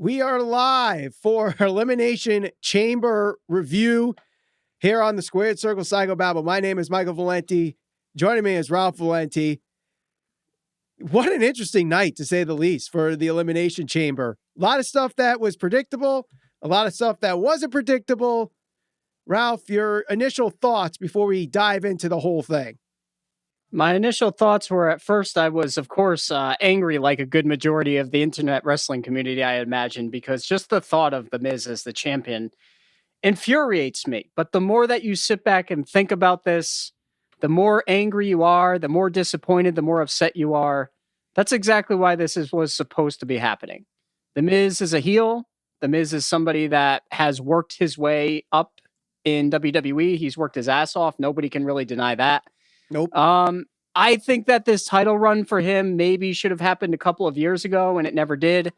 We are live for Elimination Chamber review here on the Squared Circle Psychobabble. My name is Michael Valenti. Joining me is Ralph Valenti. What an interesting night, to say the least, for the Elimination Chamber. A lot of stuff that was predictable, a lot of stuff that wasn't predictable. Ralph, your initial thoughts before we dive into the whole thing. My initial thoughts were, at first, I was, of course, angry like a good majority of the internet wrestling community, I imagine, because just the thought of The Miz as the champion infuriates me. But the more that you sit back and think about this, the more angry you are, the more disappointed, the more upset you are. That's exactly why this was supposed to be happening. The Miz is a heel. The Miz is somebody that has worked his way up in WWE. He's worked his ass off. Nobody can really deny that. Nope. I think that this title run for him maybe should have happened a couple of years ago, and it never did.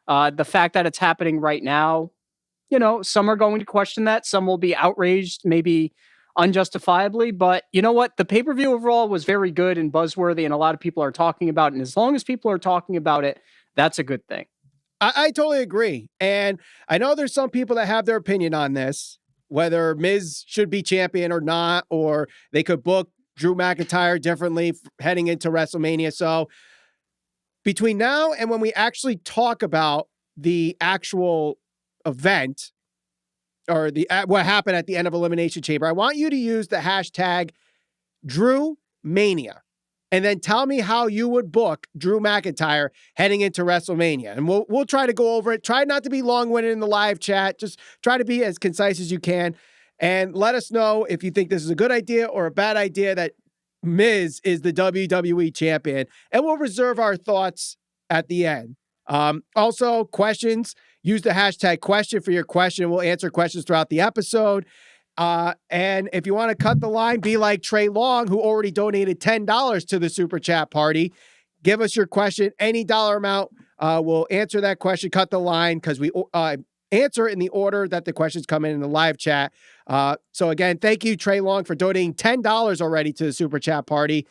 The fact that it's happening right now, you know, some are going to question that. Some will be outraged, maybe unjustifiably. But you know what? The pay-per-view overall was very good and buzzworthy, and a lot of people are talking about it. And as long as people are talking about it, that's a good thing. I totally agree. And I know there's some people that have their opinion on this, whether Miz should be champion or not, or they could book Drew McIntyre differently heading into WrestleMania. So between now and when we actually talk about the actual event or what happened at the end of Elimination Chamber, I want you to use the hashtag Drew Mania and then tell me how you would book Drew McIntyre heading into WrestleMania. And we'll try to go over it. Try not to be long-winded in the live chat. Just try to be as concise as you can. And let us know if you think this is a good idea or a bad idea that Miz is the WWE champion. And we'll reserve our thoughts at the end. Also, questions. Use the hashtag question for your question. We'll answer questions throughout the episode. And if you want to cut the line, be like Trey Long, who already donated $10 to the Super Chat party. Give us your question. Any dollar amount, we'll answer that question. Cut the line because we answer in the order that the questions come in the live chat. So again, thank you, Trey Long, for donating $10 already to the Super Chat party.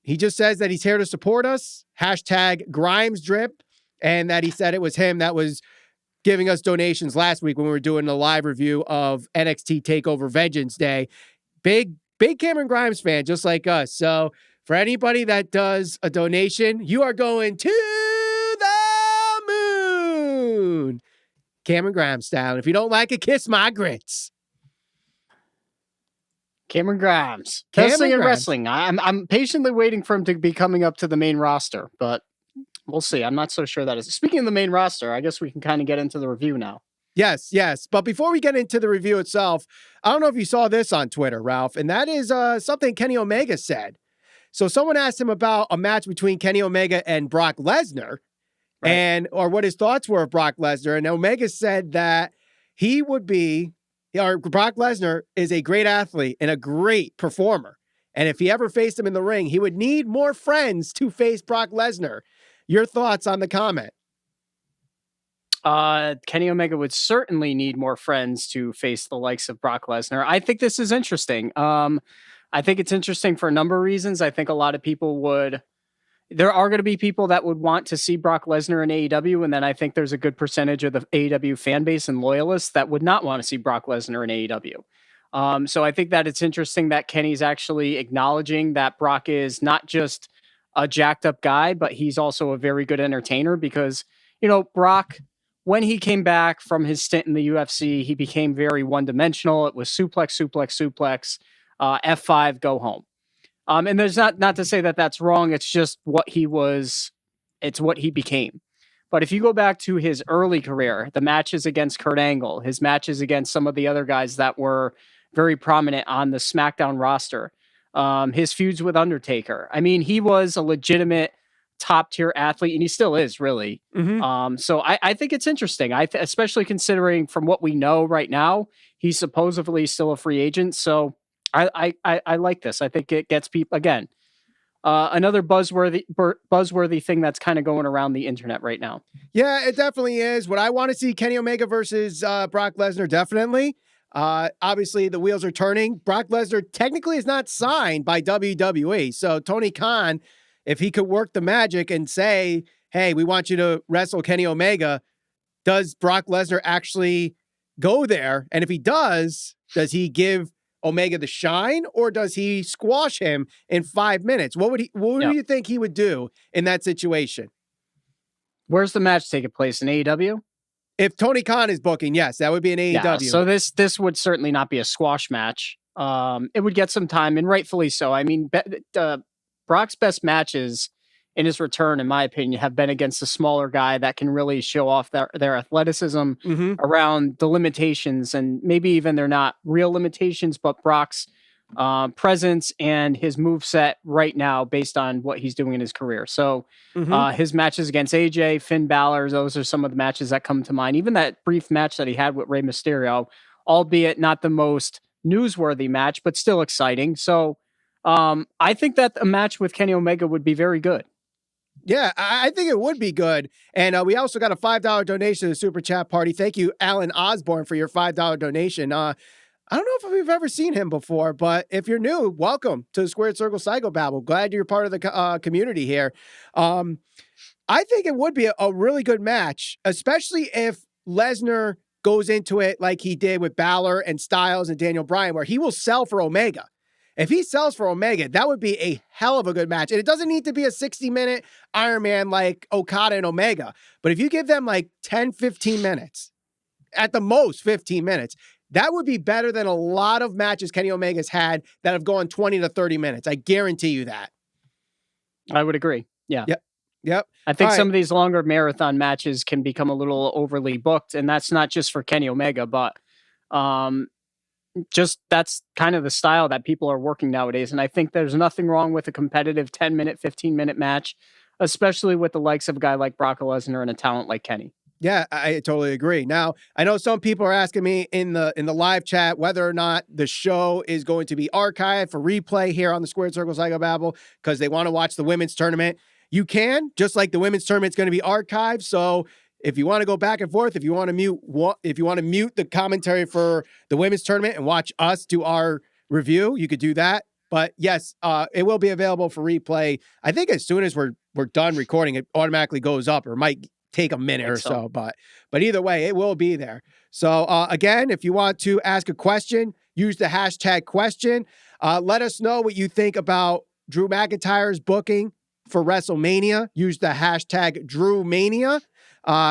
He just says that he's here to support us. Hashtag Grimes Drip. And that he said it was him that was giving us donations last week when we were doing a live review of NXT TakeOver Vengeance Day. Big Cameron Grimes fan, just like us. So for anybody that does a donation, you are going to the moon. Cameron Grimes style. If you don't like it, kiss my grits. Cameron Grimes. Best thing in wrestling. I'm patiently waiting for him to be coming up to the main roster, but we'll see. I'm not so sure that is. Speaking of the main roster, I guess we can kind of get into the review now. Yes. But before we get into the review itself, I don't know if you saw this on Twitter, Ralph, and that is something Kenny Omega said. So someone asked him about a match between Kenny Omega and Brock Lesnar. Right. Or what his thoughts were of Brock Lesnar. And Omega said that Brock Lesnar is a great athlete and a great performer. And if he ever faced him in the ring, he would need more friends to face Brock Lesnar. Your thoughts on the comment? Kenny Omega would certainly need more friends to face the likes of Brock Lesnar. I think this is interesting. I think it's interesting for a number of reasons. I think a lot of people there are going to be people that would want to see Brock Lesnar in AEW, and then I think there's a good percentage of the AEW fan base and loyalists that would not want to see Brock Lesnar in AEW. So I think that it's interesting that Kenny's actually acknowledging that Brock is not just a jacked up guy, but he's also a very good entertainer because, you know, Brock, when he came back from his stint in the UFC, he became very one-dimensional. It was suplex, F5, go home. And there's not to say that that's wrong. It's just what he was. It's what he became. But if you go back to his early career, the matches against Kurt Angle, his matches against some of the other guys that were very prominent on the SmackDown roster, his feuds with Undertaker. I mean, he was a legitimate top tier athlete, and he still is, really. Mm-hmm. So I think it's interesting. Especially considering from what we know right now, he's supposedly still a free agent. So I like this. I think it gets people, again, another buzzworthy thing that's kind of going around the internet right now. Yeah, it definitely is. Would I want to see Kenny Omega versus Brock Lesnar? Definitely. Obviously, the wheels are turning. Brock Lesnar technically is not signed by WWE. So Tony Khan, if he could work the magic and say, hey, we want you to wrestle Kenny Omega, does Brock Lesnar actually go there? And if he does he give Omega the shine, or does he squash him in 5 minutes? What do you think he would do in that situation? Where's the match taking place, in AEW? If Tony Khan is booking, yes, that would be an AEW. Yeah, so this would certainly not be a squash match. It would get some time, and rightfully so. I mean, Brock's best matches in his return, in my opinion, have been against a smaller guy that can really show off their athleticism around the limitations, and maybe even they're not real limitations, but Brock's presence and his moveset right now based on what he's doing in his career. So his matches against AJ, Finn Balor, those are some of the matches that come to mind. Even that brief match that he had with Rey Mysterio, albeit not the most newsworthy match, but still exciting. So I think that a match with Kenny Omega would be very good. Yeah, I think it would be good. And we also got a $5 donation to the Super Chat Party. Thank you, Alan Osborne, for your $5 donation. I don't know if we've ever seen him before, but if you're new, welcome to the Squared Circle Psychobabble. Glad you're part of the community here. I think it would be a really good match, especially if Lesnar goes into it like he did with Balor and Styles and Daniel Bryan, where he will sell for Omega. If he sells for Omega, that would be a hell of a good match. And it doesn't need to be a 60-minute Iron Man like Okada and Omega. But if you give them like 10, 15 minutes, at the most 15 minutes, that would be better than a lot of matches Kenny Omega's had that have gone 20 to 30 minutes. I guarantee you that. I would agree. Yeah. Yep. I think some of these longer marathon matches can become a little overly booked, and that's not just for Kenny Omega, but just that's kind of the style that people are working nowadays. And I think there's nothing wrong with a competitive 10-minute, 15-minute match, especially with the likes of a guy like Brock Lesnar and a talent like Kenny. Yeah, I totally agree. Now, I know some people are asking me in the live chat whether or not the show is going to be archived for replay here on the Squared Circle Psychobabble because they want to watch the women's tournament. You can, just like the women's tournament's going to be archived. So if you want to go back and forth, if you want to mute the commentary for the women's tournament and watch us do our review, you could do that. But yes, it will be available for replay. I think as soon as we're done recording, it automatically goes up, or might take a minute or so. But either way, it will be there. So again, if you want to ask a question, use the hashtag question. Let us know what you think about Drew McIntyre's booking for WrestleMania. Use the hashtag DrewMania.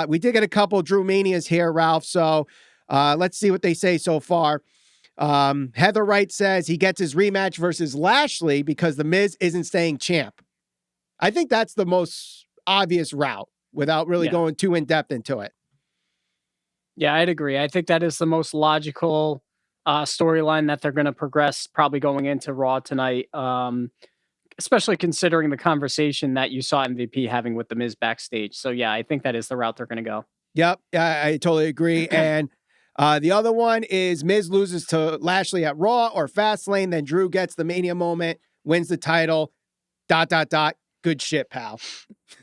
We did get a couple Drew Manias here, Ralph. So let's see what they say so far. Heather Wright says he gets his rematch versus Lashley because The Miz isn't staying champ. I think that's the most obvious route without really going too in depth into it. Yeah, I'd agree. I think that is the most logical storyline that they're going to progress probably going into Raw tonight. Especially considering the conversation that you saw MVP having with The Miz backstage. So yeah, I think that is the route they're going to go. Yep. I totally agree. And the other one is Miz loses to Lashley at Raw or Fastlane. Then Drew gets the Mania moment, wins the title, ... Good shit, pal.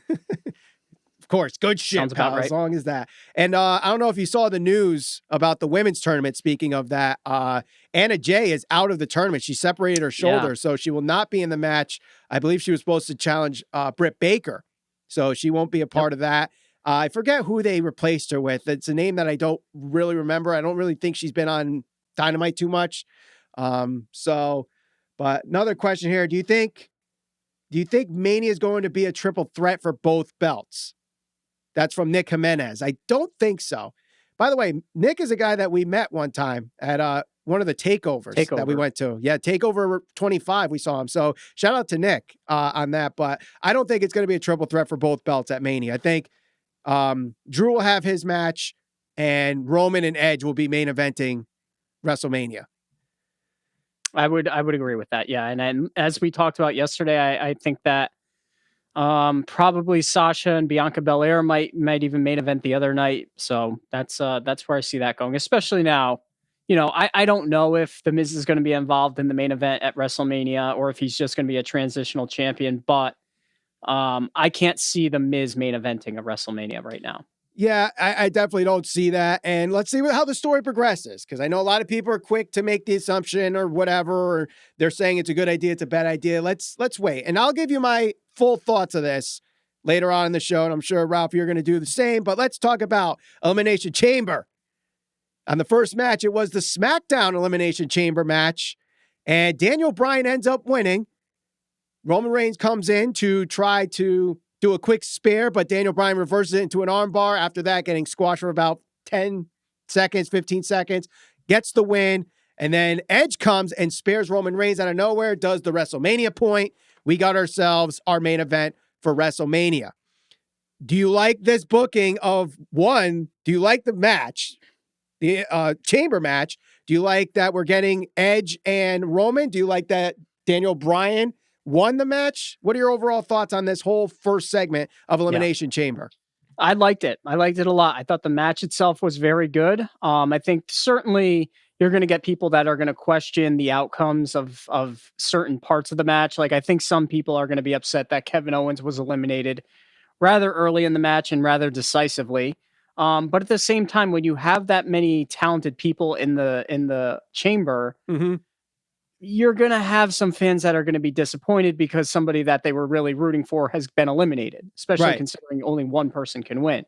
Of course. Good shit, Sounds pal, about right. as long as that. And I don't know if you saw the news about the women's tournament. Speaking of that, Anna Jay is out of the tournament. She separated her shoulder, so she will not be in the match. I believe she was supposed to challenge Britt Baker, so she won't be a part of that. I forget who they replaced her with. It's a name that I don't really remember. I don't really think she's been on Dynamite too much. But another question here. Do you think Mania is going to be a triple threat for both belts? That's from Nick Jimenez. I don't think so. By the way, Nick is a guy that we met one time at one of the takeovers that we went to. Yeah, Takeover 25, we saw him. So shout out to Nick on that. But I don't think it's going to be a triple threat for both belts at Mania. I think Drew will have his match, and Roman and Edge will be main eventing WrestleMania. I would agree with that. Yeah. And as we talked about yesterday, I think that probably Sasha and Bianca Belair might even main event the other night. So that's where I see that going, especially now. You know, I don't know if The Miz is going to be involved in the main event at WrestleMania or if he's just going to be a transitional champion, but I can't see The Miz main eventing a WrestleMania right now. Yeah, I definitely don't see that. And let's see how the story progresses, because I know a lot of people are quick to make the assumption or whatever, or they're saying it's a good idea, it's a bad idea. Let's wait. And I'll give you my full thoughts of this later on in the show, and I'm sure, Ralph, you're going to do the same. But let's talk about Elimination Chamber. On the first match, it was the SmackDown Elimination Chamber match, and Daniel Bryan ends up winning. Roman Reigns comes in to try to do a quick spare, but Daniel Bryan reverses it into an armbar. After that, getting squashed for about 10 seconds, 15 seconds, gets the win. And then Edge comes and spares Roman Reigns out of nowhere, does the WrestleMania point. We got ourselves our main event for WrestleMania. Do you like this booking of one? Do you like the match, the chamber match? Do you like that we're getting Edge and Roman? Do you like that Daniel Bryan won the match? What are your overall thoughts on this whole first segment of Elimination Chamber? I liked it. I liked it a lot. I thought the match itself was very good. I think certainly you're going to get people that are going to question the outcomes of certain parts of the match. Like, I think some people are going to be upset that Kevin Owens was eliminated rather early in the match and rather decisively. But at the same time, when you have that many talented people in the chamber, you're going to have some fans that are going to be disappointed because somebody that they were really rooting for has been eliminated, especially considering only one person can win.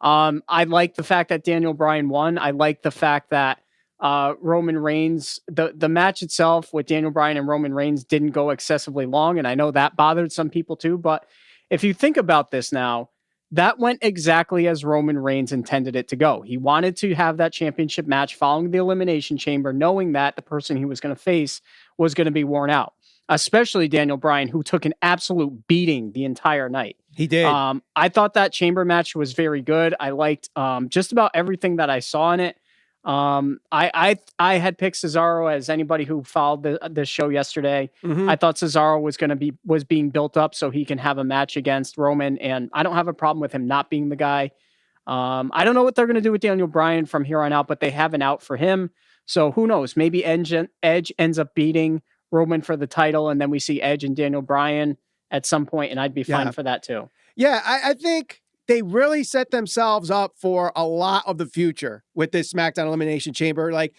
I like the fact that Daniel Bryan won. I like the fact that Roman Reigns, the match itself with Daniel Bryan and Roman Reigns didn't go excessively long. And I know that bothered some people too. But if you think about this now, that went exactly as Roman Reigns intended it to go. He wanted to have that championship match following the Elimination Chamber, knowing that the person he was going to face was going to be worn out, especially Daniel Bryan, who took an absolute beating the entire night. He did. I thought that chamber match was very good. I liked just about everything that I saw in it. I had picked Cesaro, as anybody who followed the show yesterday. I thought Cesaro was being built up so he can have a match against Roman, and I don't have a problem with him not being the guy. I don't know what they're going to do with Daniel Bryan from here on out, but they have an out for him. So who knows? Maybe Edge ends up beating Roman for the title, and then we see Edge and Daniel Bryan at some point, and I'd be fine for that too. Yeah, I think they really set themselves up for a lot of the future with this SmackDown Elimination Chamber. Like,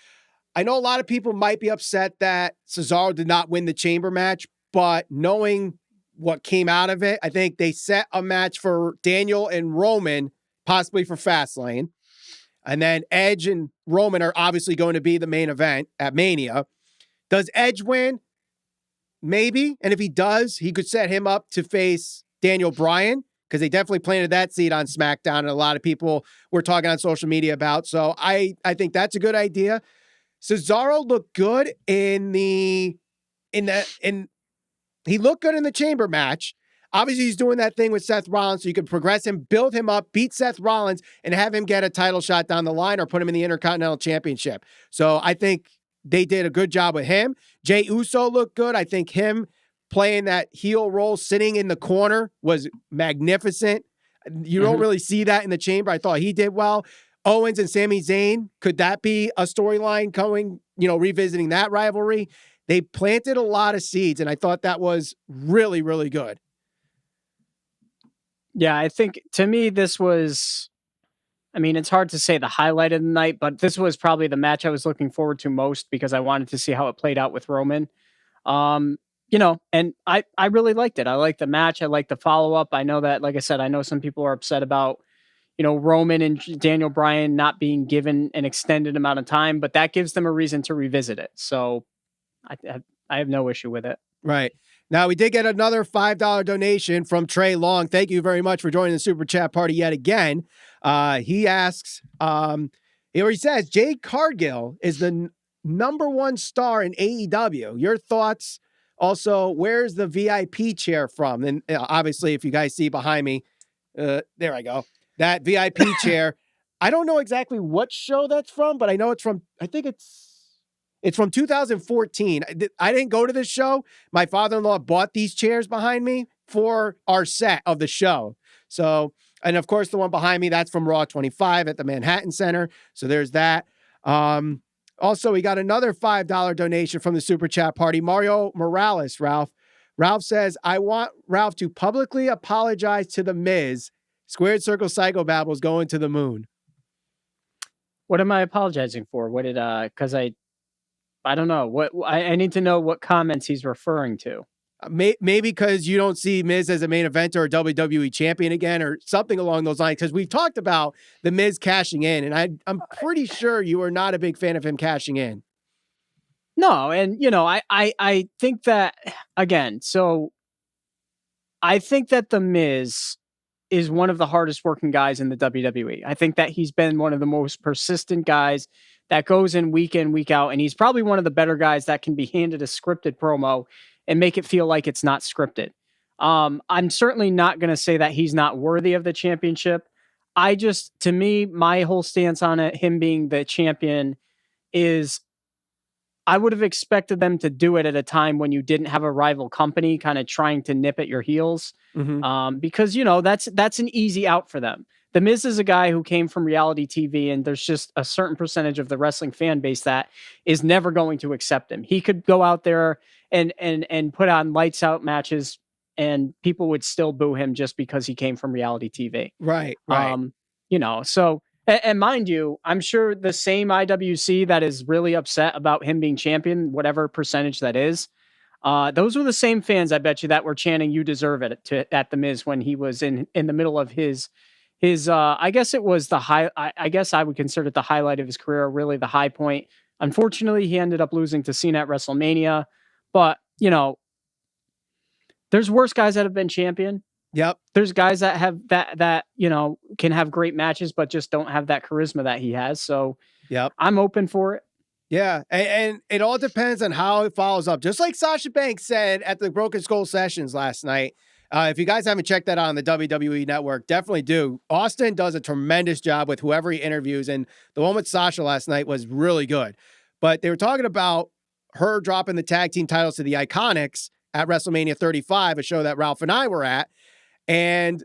I know a lot of people might be upset that Cesaro did not win the chamber match, but knowing what came out of it, I think they set a match for Daniel and Roman, possibly for Fastlane. And then Edge and Roman are obviously going to be the main event at Mania. Does Edge win? Maybe. And if he does, he could set him up to face Daniel Bryan, because they definitely planted that seed on SmackDown, and a lot of people were talking on social media about. So I think that's a good idea. Cesaro looked good he looked good in the chamber match. Obviously, he's doing that thing with Seth Rollins, so you can progress him, build him up, beat Seth Rollins, and have him get a title shot down the line or put him in the Intercontinental Championship. So I think they did a good job with him. Jey Uso looked good. I think him playing that heel role, sitting in the corner, was magnificent. You don't really see that in the chamber. I thought he did well. Owens and Sami Zayn, could that be a storyline going, revisiting that rivalry? They planted a lot of seeds, and I thought that was really, really good. Yeah, I think to me, this was, it's hard to say the highlight of the night, but this was probably the match I was looking forward to most because I wanted to see how it played out with Roman. And I really liked it. I liked the match. I liked the follow-up. I know that, like I said, I know some people are upset about, Roman and Daniel Bryan not being given an extended amount of time, but that gives them a reason to revisit it. So I have no issue with it. Right. Now, we did get another $5 donation from Trey Long. Thank you very much for joining the Super Chat party yet again. He asks, he says, Jade Cargill is the number one star in AEW. Your thoughts? Also, where's the VIP chair from? And obviously, if you guys see behind me, there I go. That VIP chair. I don't know exactly what show that's from, but I know it's from, I think it's from 2014. I didn't go to this show. My father-in-law bought these chairs behind me for our set of the show. So, and of course, the one behind me, that's from Raw 25 at the Manhattan Center. So there's that. Also, we got another $5 donation from the Super Chat party. Mario Morales, Ralph. Ralph says, I want Ralph to publicly apologize to The Miz. Squared Circle Psychobabble is going to the moon. What am I apologizing for? What did, because I don't know. What I need to know what comments he's referring to. Maybe because you don't see Miz as a main eventer or WWE champion again or something along those lines. Because we've talked about the Miz cashing in, and I'm pretty sure you are not a big fan of him cashing in. No, and I think that again. So I think that the Miz is one of the hardest working guys in the WWE. I think that he's been one of the most persistent guys that goes in, week out, and he's probably one of the better guys that can be handed a scripted promo and make it feel like it's not scripted. I'm certainly not going to say that he's not worthy of the championship. To me, my whole stance on it, him being the champion, is I would have expected them to do it at a time when you didn't have a rival company kind of trying to nip at your heels. Because, that's an easy out for them. The Miz is a guy who came from reality TV, and there's just a certain percentage of the wrestling fan base that is never going to accept him. He could go out there and put on lights out matches, and people would still boo him just because he came from reality TV. Right. So, and mind you, I'm sure the same IWC that is really upset about him being champion, whatever percentage that is, those were the same fans, I bet you, that were chanting "You deserve it" at the Miz when he was in the middle of his. I guess it was the high. I guess I would consider it the highlight of his career, really the high point. Unfortunately, he ended up losing to Cena at WrestleMania, but there's worse guys that have been champion. Yep. There's guys that have that can have great matches, but just don't have that charisma that he has. So yep, I'm open for it. Yeah, and it all depends on how it follows up. Just like Sasha Banks said at the Broken Skull Sessions last night. If you guys haven't checked that out on the WWE Network, definitely do. Austin does a tremendous job with whoever he interviews, and the one with Sasha last night was really good. But they were talking about her dropping the tag team titles to the Iconics at WrestleMania 35, a show that Ralph and I were at. And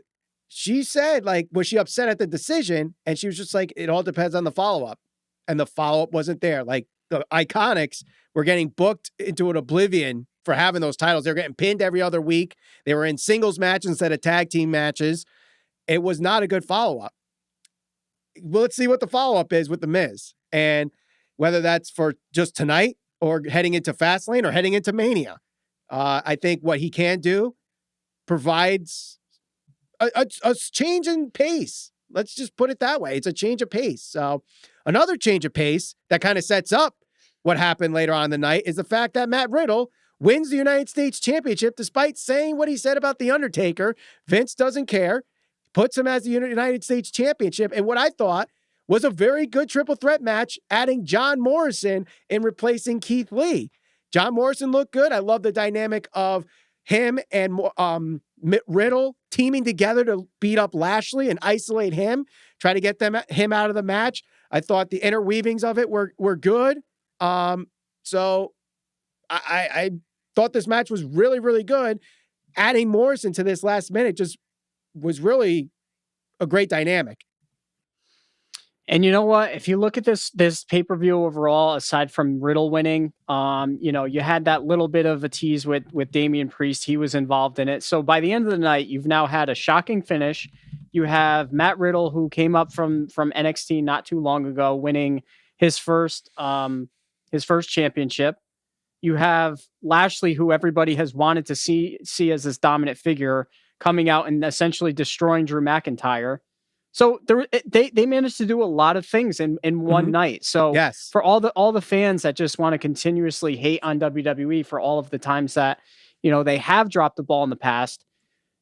she said, was she upset at the decision? And she was just like, it all depends on the follow-up. And the follow-up wasn't there. Like, the Iconics were getting booked into an oblivion for having those titles. They were getting pinned every other week. They were in singles matches instead of tag team matches. It was not a good follow-up. Well, let's see what the follow-up is with The Miz. And whether that's for just tonight or heading into Fastlane or heading into Mania. I think what he can do provides a change in pace. Let's just put it that way. It's a change of pace. So another change of pace that kind of sets up what happened later on in the night is the fact that Matt Riddle wins the United States Championship despite saying what he said about The Undertaker. Vince doesn't care, puts him as the United States Championship. And what I thought was a very good triple threat match, adding John Morrison and replacing Keith Lee. John Morrison looked good. I love the dynamic of him and Riddle teaming together to beat up Lashley and isolate him, try to get him out of the match. I thought the interweavings of it were good. So I thought this match was really, really good. Adding Morrison to this last minute just was really a great dynamic. And you know what? If you look at this pay-per-view overall, aside from Riddle winning, you had that little bit of a tease with Damian Priest. He was involved in it. So by the end of the night, you've now had a shocking finish. You have Matt Riddle, who came up from NXT not too long ago, winning his first championship. You have Lashley, who everybody has wanted to see as this dominant figure, coming out and essentially destroying Drew McIntyre. So they managed to do a lot of things in one night. So yes, for all the fans that just want to continuously hate on WWE for all of the times that they have dropped the ball in the past,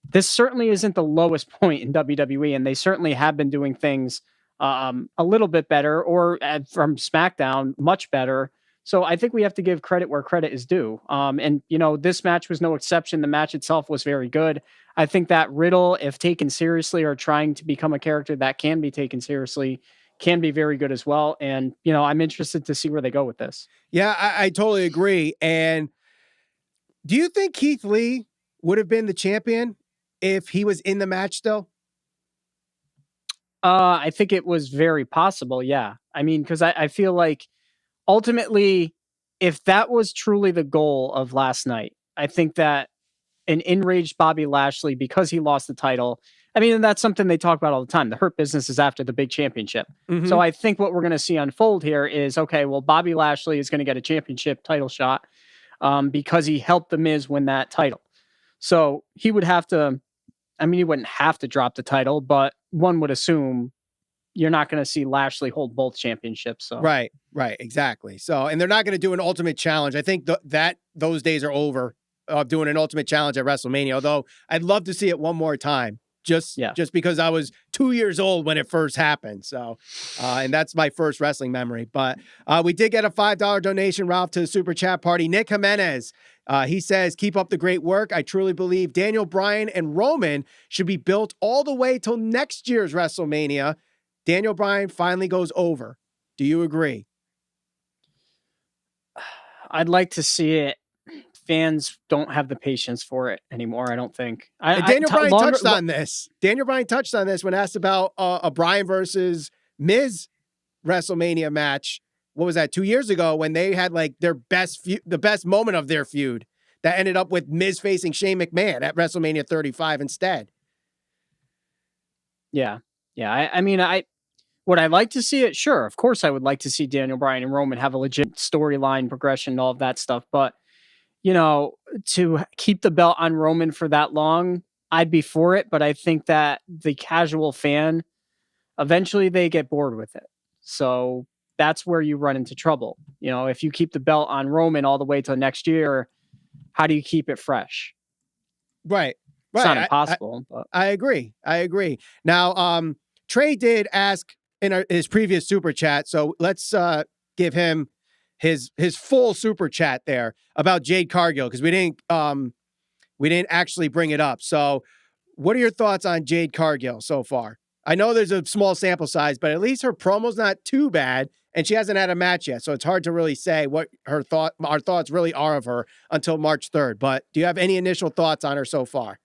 this certainly isn't the lowest point in WWE, and they certainly have been doing things a little bit better, or from SmackDown much better. So I think we have to give credit where credit is due. And this match was no exception. The match itself was very good. I think that Riddle, if taken seriously or trying to become a character that can be taken seriously, can be very good as well. And, I'm interested to see where they go with this. Yeah, I totally agree. And do you think Keith Lee would have been the champion if he was in the match still? I think it was very possible. Yeah. I mean, because I feel like ultimately, if that was truly the goal of last night, I think that an enraged Bobby Lashley, because he lost the title, I mean, and that's something they talk about all the time. The Hurt Business is after the big championship. Mm-hmm. So I think what we're going to see unfold here is, okay, well, Bobby Lashley is going to get a championship title shot because he helped The Miz win that title. So he would have to, I mean, he wouldn't have to drop the title, but one would assume you're not going to see Lashley hold both championships. So Right, exactly. So, and they're not going to do an ultimate challenge. I think that those days are over of doing an ultimate challenge at WrestleMania. Although I'd love to see it one more time, just because I was 2 years old when it first happened. So, and that's my first wrestling memory. But we did get a $5 donation, Ralph, to the Super Chat Party. Nick Jimenez, he says, keep up the great work. I truly believe Daniel Bryan and Roman should be built all the way till next year's WrestleMania. Daniel Bryan finally goes over. Do you agree? I'd like to see it. Fans don't have the patience for it anymore, I don't think. Daniel Bryan touched on this. Daniel Bryan touched on this when asked about a Bryan versus Miz WrestleMania match. What was that, 2 years ago, when they had like their the best moment of their feud that ended up with Miz facing Shane McMahon at WrestleMania 35 instead. Yeah. I mean, would I like to see it? Sure. Of course I would like to see Daniel Bryan and Roman have a legit storyline progression and all of that stuff. But, you know, to keep the belt on Roman for that long, I'd be for it. But I think that the casual fan, eventually they get bored with it. So that's where you run into trouble. You know, if you keep the belt on Roman all the way till next year, how do you keep it fresh? Right. It's not impossible. But I agree. Now, Trey did ask in his previous super chat, so let's give him his full super chat there about Jade Cargill, because we didn't actually bring it up. So what are your thoughts on Jade Cargill so far? I know there's a small sample size, but at least her promo's not too bad, and she hasn't had a match yet, so it's hard to really say what our thoughts really are of her until March 3rd. But do you have any initial thoughts on her so far?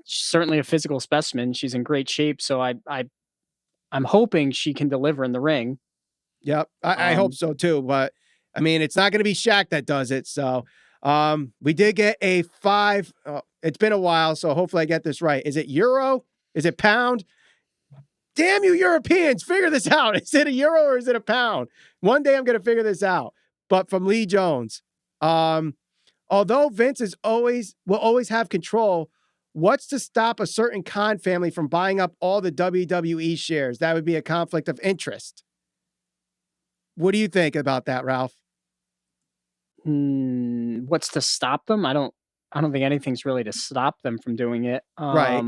Certainly a physical specimen. She's in great shape, so I'm hoping she can deliver in the ring. Yep, I hope so too. But I mean, it's not going to be Shaq that does it. So, we did get a 5. It's been a while, so hopefully I get this right. Is it euro? Is it pound? Damn you, Europeans! Figure this out. Is it a euro or is it a pound? One day I'm going to figure this out. But from Lee Jones, although Vince will always have control, what's to stop a certain Khan family from buying up all the WWE shares? That would be a conflict of interest. What do you think about that, Ralph? What's to stop them? I don't think anything's really to stop them from doing it. Right.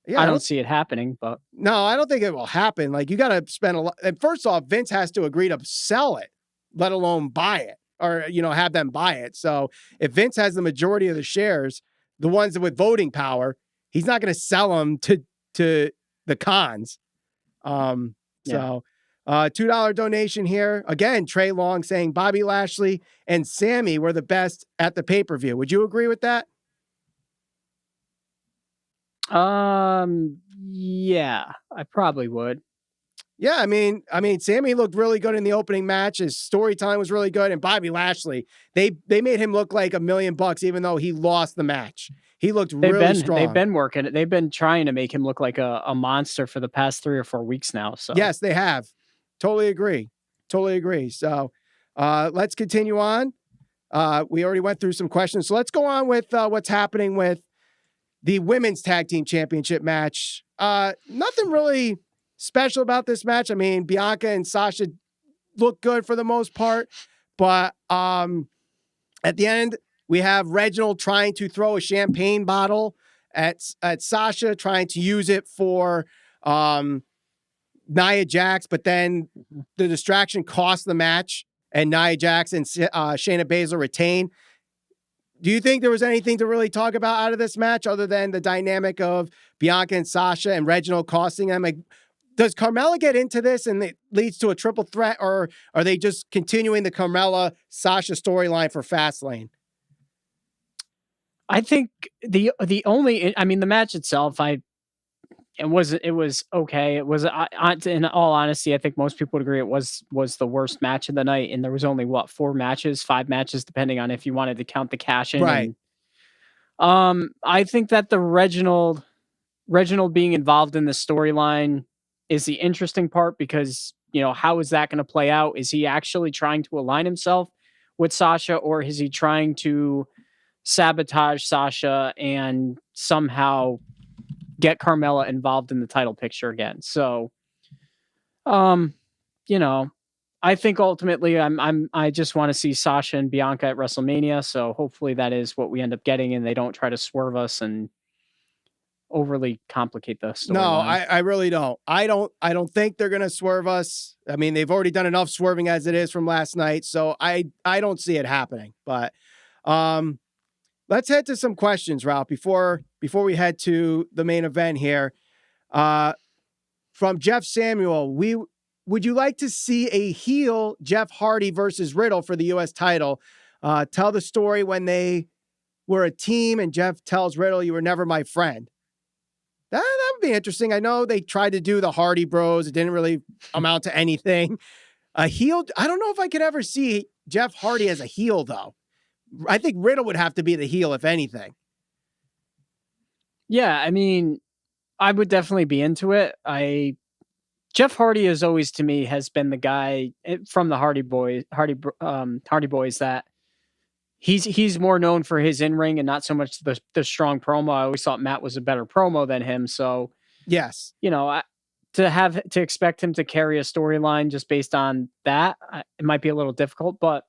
Yeah, I don't see it happening, but no, I don't think it will happen. Like, you got to spend a lot. And first off, Vince has to agree to sell it, let alone buy it, or, you know, have them buy it. So if Vince has the majority of the shares, the ones with voting power, he's not going to sell them to the cons. So $2 donation here. Again, Trey Long saying Bobby Lashley and Sammy were the best at the pay-per-view. Would you agree with that? Yeah, I probably would. Yeah, I mean, Sammy looked really good in the opening match. His storytelling was really good, and Bobby Lashley, they made him look like $1 million, even though he lost the match. He looked really strong. They've been working it. They've been trying to make him look like a monster for the past 3 or 4 weeks now. So yes, they have. Totally agree. So let's continue on. We already went through some questions, so let's go on with what's happening with the Women's Tag Team Championship match. Nothing really special about this match. I mean, Bianca and Sasha look good for the most part, but at the end, we have Reginald trying to throw a champagne bottle at Sasha, trying to use it for Nia Jax, but then the distraction cost the match, and Nia Jax and Shayna Baszler retain. Do you think there was anything to really talk about out of this match other than the dynamic of Bianca and Sasha and Reginald costing them? Like, does Carmella get into this and it leads to a triple threat, or are they just continuing the Carmella-Sasha storyline for Fastlane? I think the match itself, it was okay. It was, in all honesty, I think most people would agree it was the worst match of the night. And there was only 5 matches, depending on if you wanted to count the cash in. Right. And, I think that the Reginald being involved in the storyline is the interesting part, because, you know, how is that going to play out? Is he actually trying to align himself with Sasha, or is he trying to sabotage Sasha and somehow get Carmella involved in the title picture again? So, you know, I think ultimately I just want to see Sasha and Bianca at WrestleMania. So hopefully that is what we end up getting, and they don't try to swerve us and overly complicate the storyline. No, I really don't. I don't think they're gonna swerve us. I mean, they've already done enough swerving as it is from last night, so I don't see it happening. But let's head to some questions, Ralph, before we head to the main event here. From Jeff Samuel, would you like to see a heel Jeff Hardy versus Riddle for the U.S. title? Tell the story when they were a team and Jeff tells Riddle, "You were never my friend." That would be interesting. I know they tried to do the Hardy Bros. It didn't really amount to anything. A heel, I don't know if I could ever see Jeff Hardy as a heel, though. I think Riddle would have to be the heel, if anything. Yeah, I mean, I would definitely be into it. Jeff Hardy is always, to me, has been the guy from the Hardy Boys that he's more known for his in-ring and not so much the strong promo. I always thought Matt was a better promo than him. So, yes, to expect him to carry a storyline just based on that, it might be a little difficult. But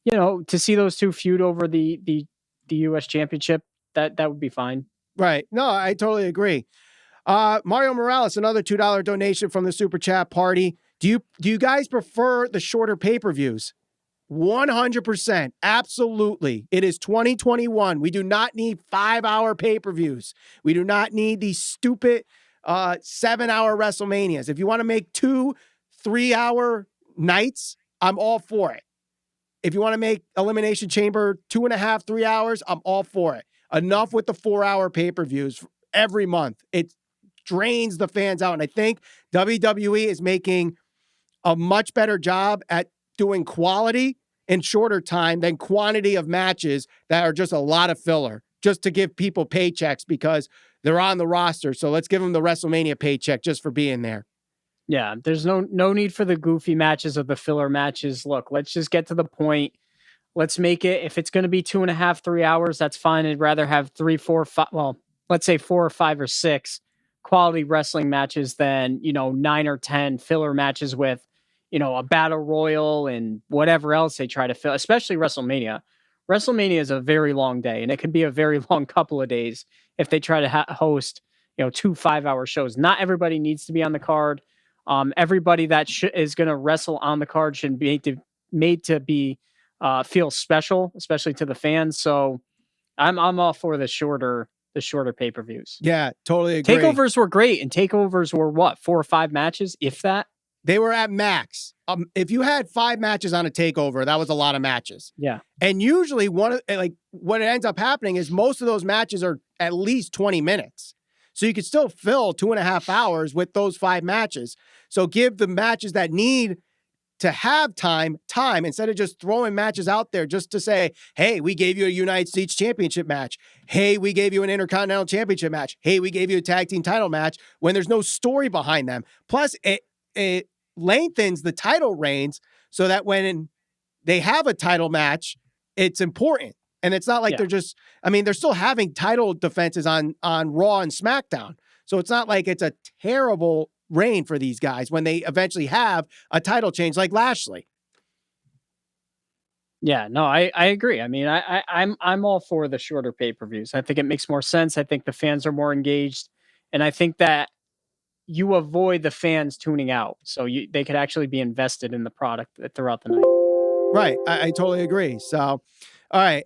to see those two feud over the U.S. Championship, that would be fine. Right. No, I totally agree. Mario Morales, another $2 donation from the Super Chat party. Do you guys prefer the shorter pay-per-views? 100%. Absolutely. It is 2021. We do not need 5-hour pay-per-views. We do not need these stupid 7-hour WrestleManias. If you want to make 2 3-hour nights, I'm all for it. If you want to make Elimination Chamber 2.5, 3 hours, I'm all for it. Enough with the 4-hour pay-per-views every month. It drains the fans out. And I think WWE is making a much better job at doing quality in shorter time than quantity of matches that are just a lot of filler, just to give people paychecks because they're on the roster. So let's give them the WrestleMania paycheck just for being there. Yeah, there's no need for the goofy matches or the filler matches. Look, let's just get to the point. Let's make it, if it's going to be 2.5, 3 hours, that's fine. I'd rather have 3, 4, 5, well, let's say 4 or 5 or 6 quality wrestling matches than, 9 or 10 filler matches with, a battle royal and whatever else they try to fill, especially WrestleMania. WrestleMania is a very long day, and it can be a very long couple of days if they try to host, 2 5-hour shows. Not everybody needs to be on the card. Everybody that is going to wrestle on the card should be made to be feel special, especially to the fans. So I'm all for the shorter pay-per-views. Yeah, totally agree. Takeovers were great, and takeovers were what, 4 or 5 matches, if that? They were at max. If you had 5 matches on a takeover, that was a lot of matches. Yeah. And usually what ends up happening is most of those matches are at least 20 minutes. So you could still fill 2.5 hours with those 5 matches. So give the matches that need to have time instead of just throwing matches out there just to say, hey, we gave you a United States Championship match. Hey, we gave you an Intercontinental Championship match. Hey, we gave you a tag team title match, when there's no story behind them. Plus, it lengthens the title reigns so that when they have a title match, it's important. And it's not like they're still having title defenses on Raw and SmackDown. So it's not like it's a terrible reign for these guys when they eventually have a title change like Lashley. Yeah, no, I agree. I mean, I'm all for the shorter pay-per-views. I think it makes more sense. I think the fans are more engaged, and I think that you avoid the fans tuning out, so they could actually be invested in the product throughout the night. Right, I totally agree. So, all right,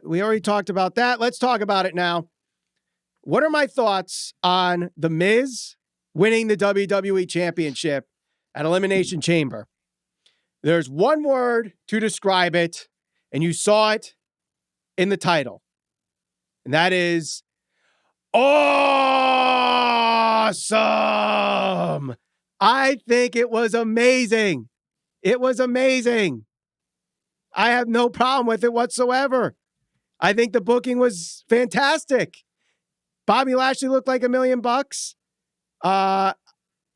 we already talked about that. Let's talk about it now. What are my thoughts on The Miz winning the WWE Championship at Elimination Chamber? There's one word to describe it, and you saw it in the title, and that is awesome. I think it was amazing. It was amazing. I have no problem with it whatsoever. I think the booking was fantastic. Bobby Lashley looked like $1 million.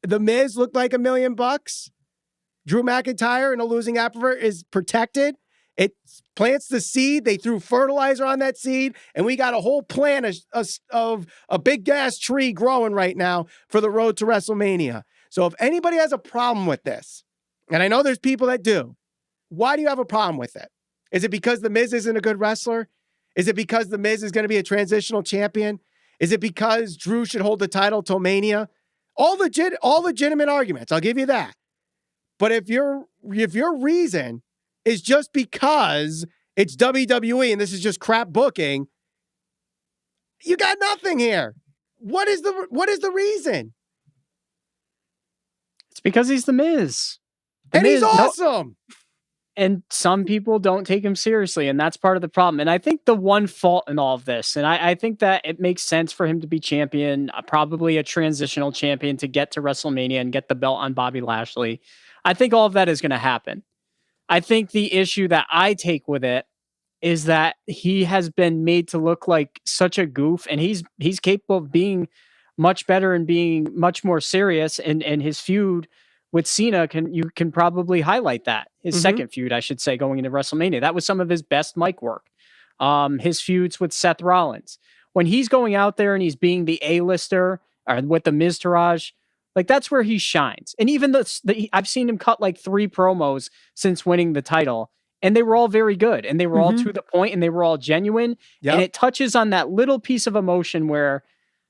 The Miz looked like $1 million. Drew McIntyre in a losing effort is protected. It plants the seed. They threw fertilizer on that seed, and we got a whole plant of a big gas tree growing right now for the road to WrestleMania. So if anybody has a problem with this, and I know there's people that do, why do you have a problem with it? Is it because The Miz isn't a good wrestler? Is it because The Miz is going to be a transitional champion? Is it because Drew should hold the title till Mania? All legitimate arguments. I'll give you that. But if your reason is just because it's WWE and this is just crap booking, you got nothing here. What is the reason? It's because he's The Miz. And he's awesome. And some people don't take him seriously, and that's part of the problem. And I think the one fault in all of this, and I think that it makes sense for him to be champion, probably a transitional champion to get to WrestleMania and get the belt on Bobby Lashley. I think all of that is going to happen. I think the issue that I take with it is that he has been made to look like such a goof, and he's capable of being much better and being much more serious. And his feud with Cena you can probably highlight that. His second feud, I should say, going into WrestleMania. That was some of his best mic work. His feuds with Seth Rollins. When he's going out there and he's being the A-lister or with the Miztourage, like that's where he shines. And even I've seen him cut like 3 promos since winning the title, and they were all very good, and they were all to the point, and they were all genuine. Yep. And it touches on that little piece of emotion where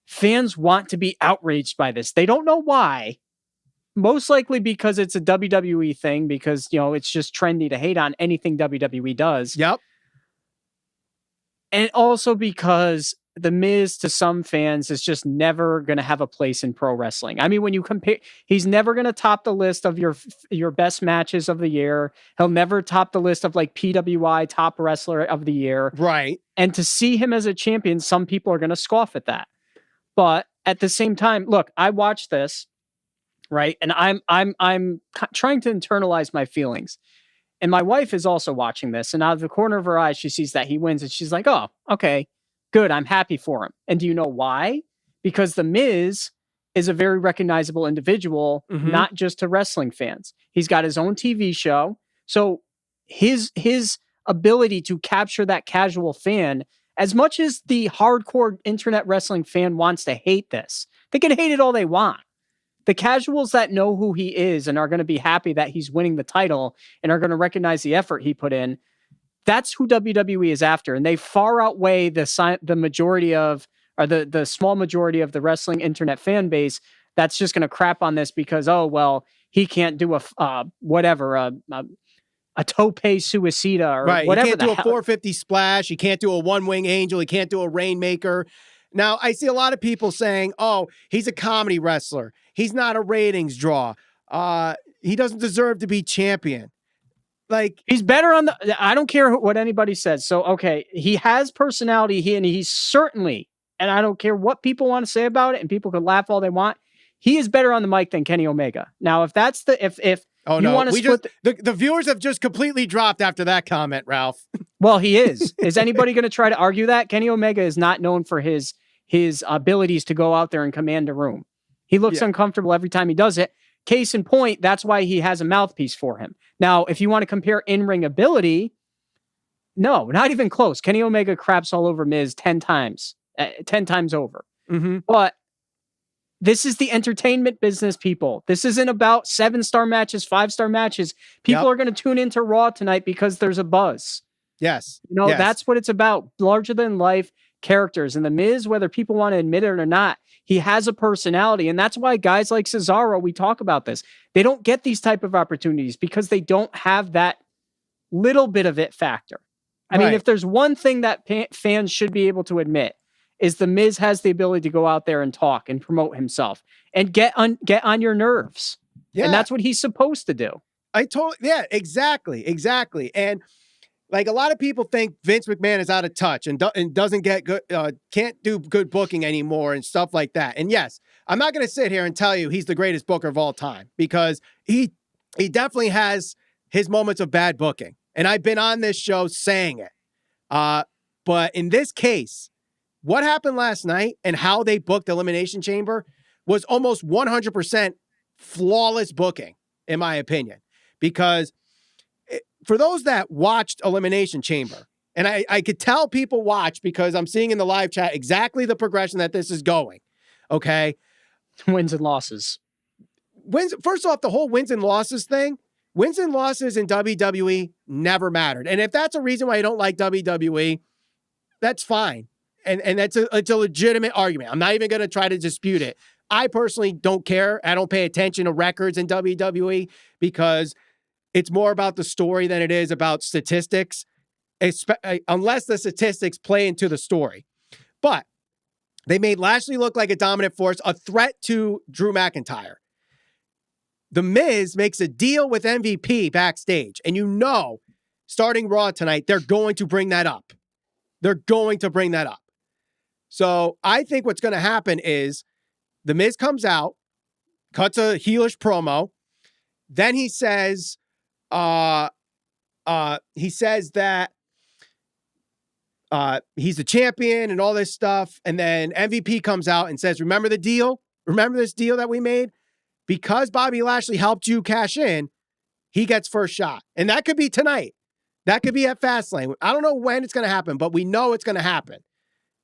fans want to be outraged by this. They don't know why. Most likely because it's a WWE thing, because, it's just trendy to hate on anything WWE does. Yep. And also because The Miz to some fans is just never going to have a place in pro wrestling. I mean, when you compare, he's never going to top the list of your best matches of the year. He'll never top the list of like PWI top wrestler of the year. Right. And to see him as a champion, some people are going to scoff at that. But at the same time, look, I watched this. Right. And I'm trying to internalize my feelings. And my wife is also watching this. And out of the corner of her eye, she sees that he wins. And she's like, oh, okay, good. I'm happy for him. And do you know why? Because The Miz is a very recognizable individual, not just to wrestling fans. He's got his own TV show. So his ability to capture that casual fan, as much as the hardcore internet wrestling fan wants to hate this, they can hate it all they want. The casuals that know who he is and are going to be happy that he's winning the title and are going to recognize the effort he put in, that's who WWE is after. And they far outweigh the majority of, or the small majority of the wrestling internet fan base that's just going to crap on this because, oh, well, he can't do a tope suicida or whatever. He can't do a 450 splash. He can't do a one-wing angel. He can't do a rainmaker. Now, I see a lot of people saying, oh, he's a comedy wrestler. He's not a ratings draw. He doesn't deserve to be champion. Like, he's better on I don't care what anybody says. So, okay, he has personality and he's certainly, and I don't care what people want to say about it, and people can laugh all they want, he is better on the mic than Kenny Omega. Now, if that's if oh, you no, want to split the viewers have just completely dropped after that comment, Ralph. Well, he is. Is anybody going to try to argue that? Kenny Omega is not known for his abilities to go out there and command a room. He looks uncomfortable every time he does it. Case in point, that's why he has a mouthpiece for him. Now, if you want to compare in-ring ability, no, not even close. Kenny Omega craps all over Miz 10 times over. But this is the entertainment business, people. This isn't about 7-star matches, 5-star matches. People are going to tune into Raw tonight because there's a buzz. Yes. That's what it's about. Larger than life characters. And The Miz, whether people want to admit it or not, he has a personality. And that's why guys like Cesaro, we talk about this, they don't get these type of opportunities because they don't have that little bit of it factor. I mean, if there's one thing that fans should be able to admit, is The Miz has the ability to go out there and talk and promote himself and get on your nerves. Yeah. And that's what he's supposed to do. Exactly. And like, a lot of people think Vince McMahon is out of touch and doesn't get good, can't do good booking anymore and stuff like that. And yes, I'm not going to sit here and tell you he's the greatest booker of all time, because he definitely has his moments of bad booking. And I've been on this show saying it. But in this case, what happened last night and how they booked Elimination Chamber was almost 100% flawless booking, in my opinion, because for those that watched Elimination Chamber, and I could tell people watch because I'm seeing in the live chat exactly the progression that this is going. Okay. Wins and losses. First off, the whole wins and losses thing, wins and losses in WWE never mattered. And if that's a reason why you don't like WWE, that's fine. And it's a legitimate argument. I'm not even going to try to dispute it. I personally don't care. I don't pay attention to records in WWE because it's more about the story than it is about statistics, unless the statistics play into the story. But they made Lashley look like a dominant force, a threat to Drew McIntyre. The Miz makes a deal with MVP backstage. And starting Raw tonight, they're going to bring that up. They're going to bring that up. So I think what's going to happen is the Miz comes out, cuts a heelish promo. Then he says that he's the champion and all this stuff. And then MVP comes out and says, remember the deal? Remember this deal that we made? Because Bobby Lashley helped you cash in, he gets first shot. And that could be tonight. That could be at Fastlane. I don't know when it's going to happen, but we know it's going to happen.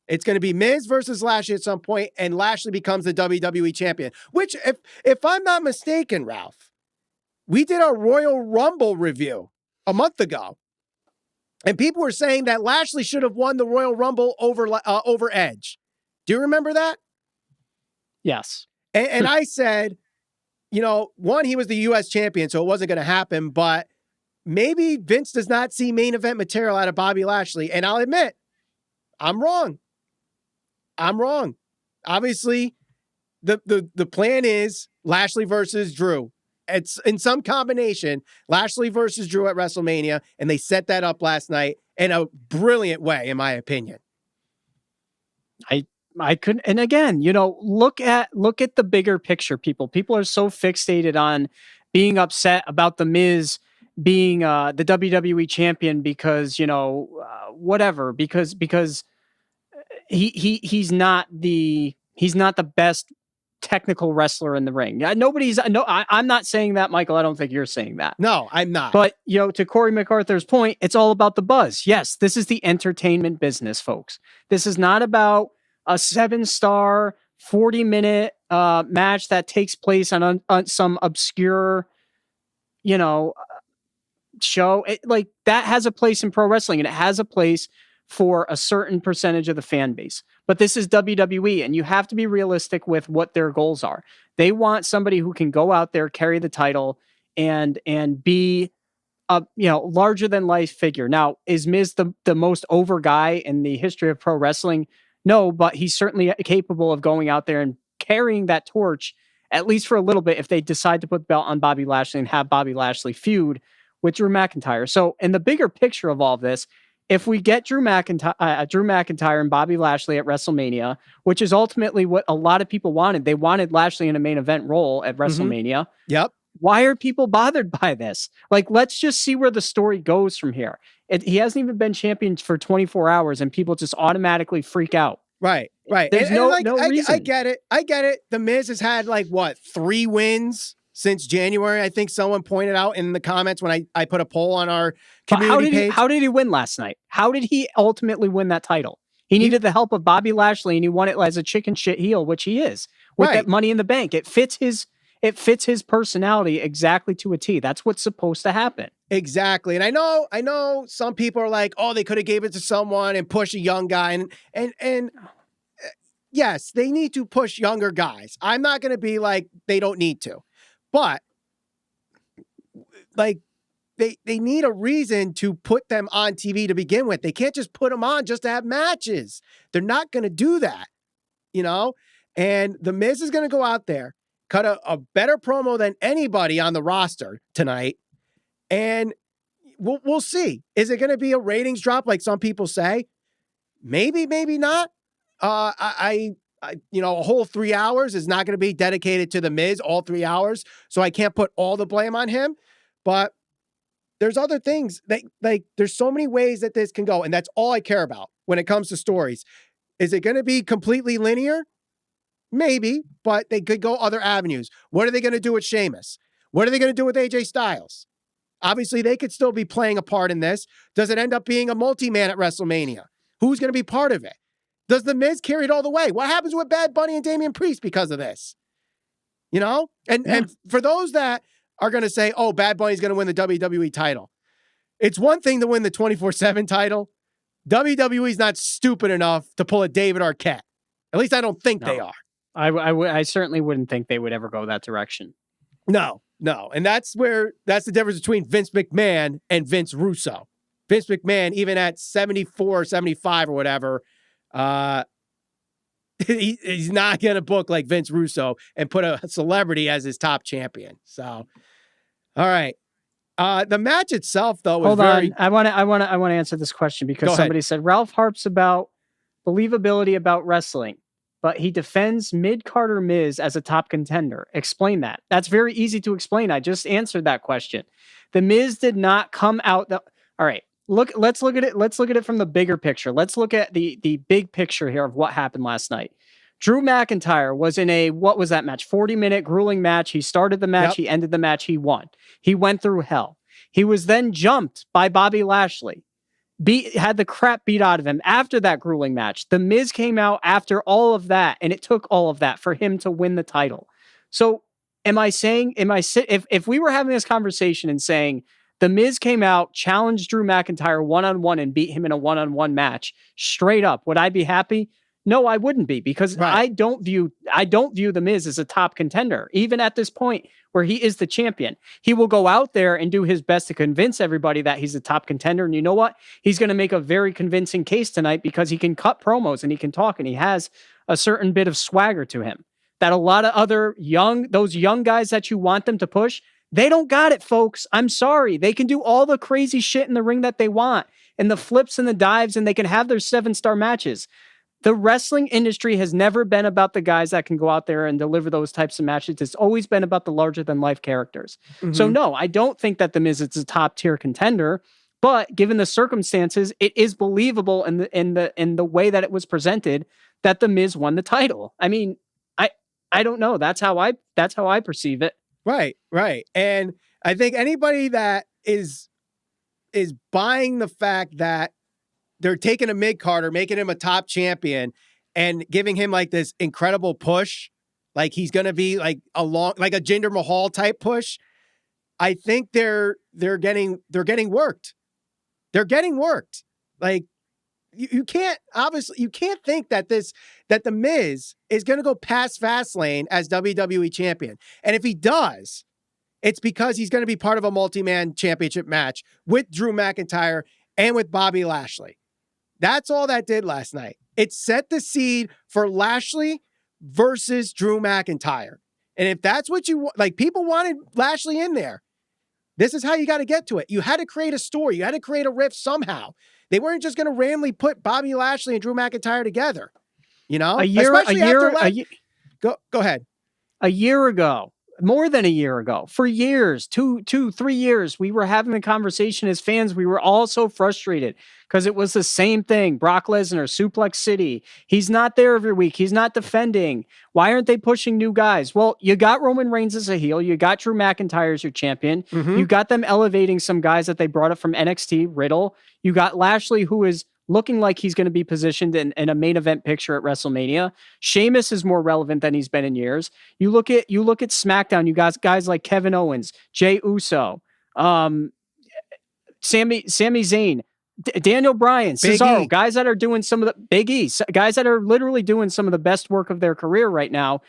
It's going to be Miz versus Lashley at some point, and Lashley becomes the WWE champion. Which, if I'm not mistaken, Ralph, we did our Royal Rumble review a month ago. And people were saying that Lashley should have won the Royal Rumble over Edge. Do you remember that? Yes. And I said, one, he was the U.S. champion, so it wasn't going to happen. But maybe Vince does not see main event material out of Bobby Lashley. And I'll admit, I'm wrong. Obviously, the plan is Lashley versus Drew. It's in some combination, Lashley versus Drew at WrestleMania, and they set that up last night in a brilliant way, in my opinion. I couldn't, and again, look at the bigger picture, people. People are so fixated on being upset about the Miz being the WWE champion because whatever, because he's not the best technical wrestler in the ring. I'm not saying that, Michael. I don't think you're saying that. No, I'm not. But to Corey MacArthur's point, it's all about the buzz. Yes, this is the entertainment business, folks. This is not about a 7-star 40-minute match that takes place on some obscure, show. That has a place in pro wrestling, and it has a place for a certain percentage of the fan base. But this is WWE, and you have to be realistic with what their goals are. They want somebody who can go out there, carry the title, and be a larger than life figure. Now, is Miz the most over guy in the history of pro wrestling? No, but he's certainly capable of going out there and carrying that torch, at least for a little bit, if they decide to put the belt on Bobby Lashley and have Bobby Lashley feud with Drew McIntyre. So in the bigger picture of all of this, if we get Drew McIntyre and Bobby Lashley at WrestleMania, which is ultimately what a lot of people wanted. They wanted Lashley in a main event role at WrestleMania. Mm-hmm. Yep. Why are people bothered by this? Let's just see where the story goes from here. He hasn't even been champion for 24 hours and people just automatically freak out. Right. There's no reason. I get it. The Miz has had 3 wins since January. I think someone pointed out in the comments when I put a poll on our community page. How did he win last night? How did he ultimately win that title? He needed the help of Bobby Lashley, and he won it as a chicken shit heel, which he is, with that Money in the Bank. It fits his personality exactly to a T. That's what's supposed to happen. Exactly. And I know some people are like, oh, they could have gave it to someone and push a young guy. And yes, they need to push younger guys. I'm not going to be like, they don't need to. But they need a reason to put them on TV to begin with. They can't just put them on just to have matches. They're not going to do that, And the Miz is going to go out there, cut a better promo than anybody on the roster tonight, and we'll see. Is it going to be a ratings drop like some people say? Maybe not. A whole 3 hours is not going to be dedicated to the Miz, all 3 hours. So I can't put all the blame on him, but there's other things that there's so many ways that this can go. And that's all I care about when it comes to stories. Is it going to be completely linear? Maybe, but they could go other avenues. What are they going to do with Sheamus? What are they going to do with AJ Styles? Obviously, they could still be playing a part in this. Does it end up being a multi-man at WrestleMania? Who's going to be part of it? Does The Miz carry it all the way? What happens with Bad Bunny and Damian Priest because of this? You know? And for those that are going to say, oh, Bad Bunny's going to win the WWE title. It's one thing to win the 24/7 title. WWE's not stupid enough to pull a David Arquette. At least I don't think they are. I certainly wouldn't think they would ever go that direction. No. And that's the difference between Vince McMahon and Vince Russo. Vince McMahon, even at 74, 75 or whatever, he's not going to book like Vince Russo and put a celebrity as his top champion. So, all right. The match itself, though, was on. I want to answer this question because somebody said Ralph harps about believability about wrestling, but he defends mid-Carter Miz as a top contender. Explain that. That's very easy to explain. I just answered that question. The Miz did not come out. All right. Let's look at it. Let's look at it from the bigger picture. Let's look at the big picture here of what happened last night. Drew McIntyre was in what was that match? 40-minute grueling match. He started the match. Yep. He ended the match. He won. He went through hell. He was then jumped by Bobby Lashley. Had the crap beat out of him after that grueling match. The Miz came out after all of that, and it took all of that for him to win the title. So if we were having this conversation and saying, The Miz came out, challenged Drew McIntyre one-on-one and beat him in a one-on-one match straight up, would I be happy? No, I wouldn't be, because I don't view The Miz as a top contender, even at this point where he is the champion. He will go out there and do his best to convince everybody that he's a top contender. And you know what? He's going to make a very convincing case tonight because he can cut promos and he can talk and he has a certain bit of swagger to him that a lot of other those young guys that you want them to push, they don't got it, folks. I'm sorry. They can do all the crazy shit in the ring that they want and the flips and the dives, and they can have their 7-star matches. The wrestling industry has never been about the guys that can go out there and deliver those types of matches. It's always been about the larger-than-life characters. Mm-hmm. So, no, I don't think that The Miz is a top-tier contender, but given the circumstances, it is believable in the way that it was presented that The Miz won the title. I mean, I don't know. That's how I perceive it. Right. And I think anybody that is buying the fact that they're taking a mid-carder, making him a top champion, and giving him like this incredible push, like he's going to be like a Jinder Mahal type push. I think they're getting worked. They're getting worked. Like you can't think that The Miz is going to go past Fastlane as WWE champion. And if he does, it's because he's going to be part of a multi-man championship match with Drew McIntyre and with Bobby Lashley. That's all that did last night. It set the seed for Lashley versus Drew McIntyre. And if that's what you want, like people wanted Lashley in there, this is how you got to get to it. You had to create a story. You had to create a riff somehow. They weren't just going to randomly put Bobby Lashley and Drew McIntyre together. You know? Go ahead. A year ago, more than a year ago, for years, 3 years, we were having a conversation as fans. We were all so frustrated because it was the same thing. Brock Lesnar, Suplex City. He's not there every week. He's not defending. Why aren't they pushing new guys? Well, you got Roman Reigns as a heel. You got Drew McIntyre as your champion. Mm-hmm. You got them elevating some guys that they brought up from NXT, Riddle. You got Lashley, who is looking like he's going to be positioned in a main event picture at WrestleMania. Sheamus is more relevant than he's been in years. You look at SmackDown, you got guys like Kevin Owens, Jey Uso, Sami Zayn, Daniel Bryan, Cesaro, guys that are doing some of the Big E, guys that are literally doing some of the best work of their career right now.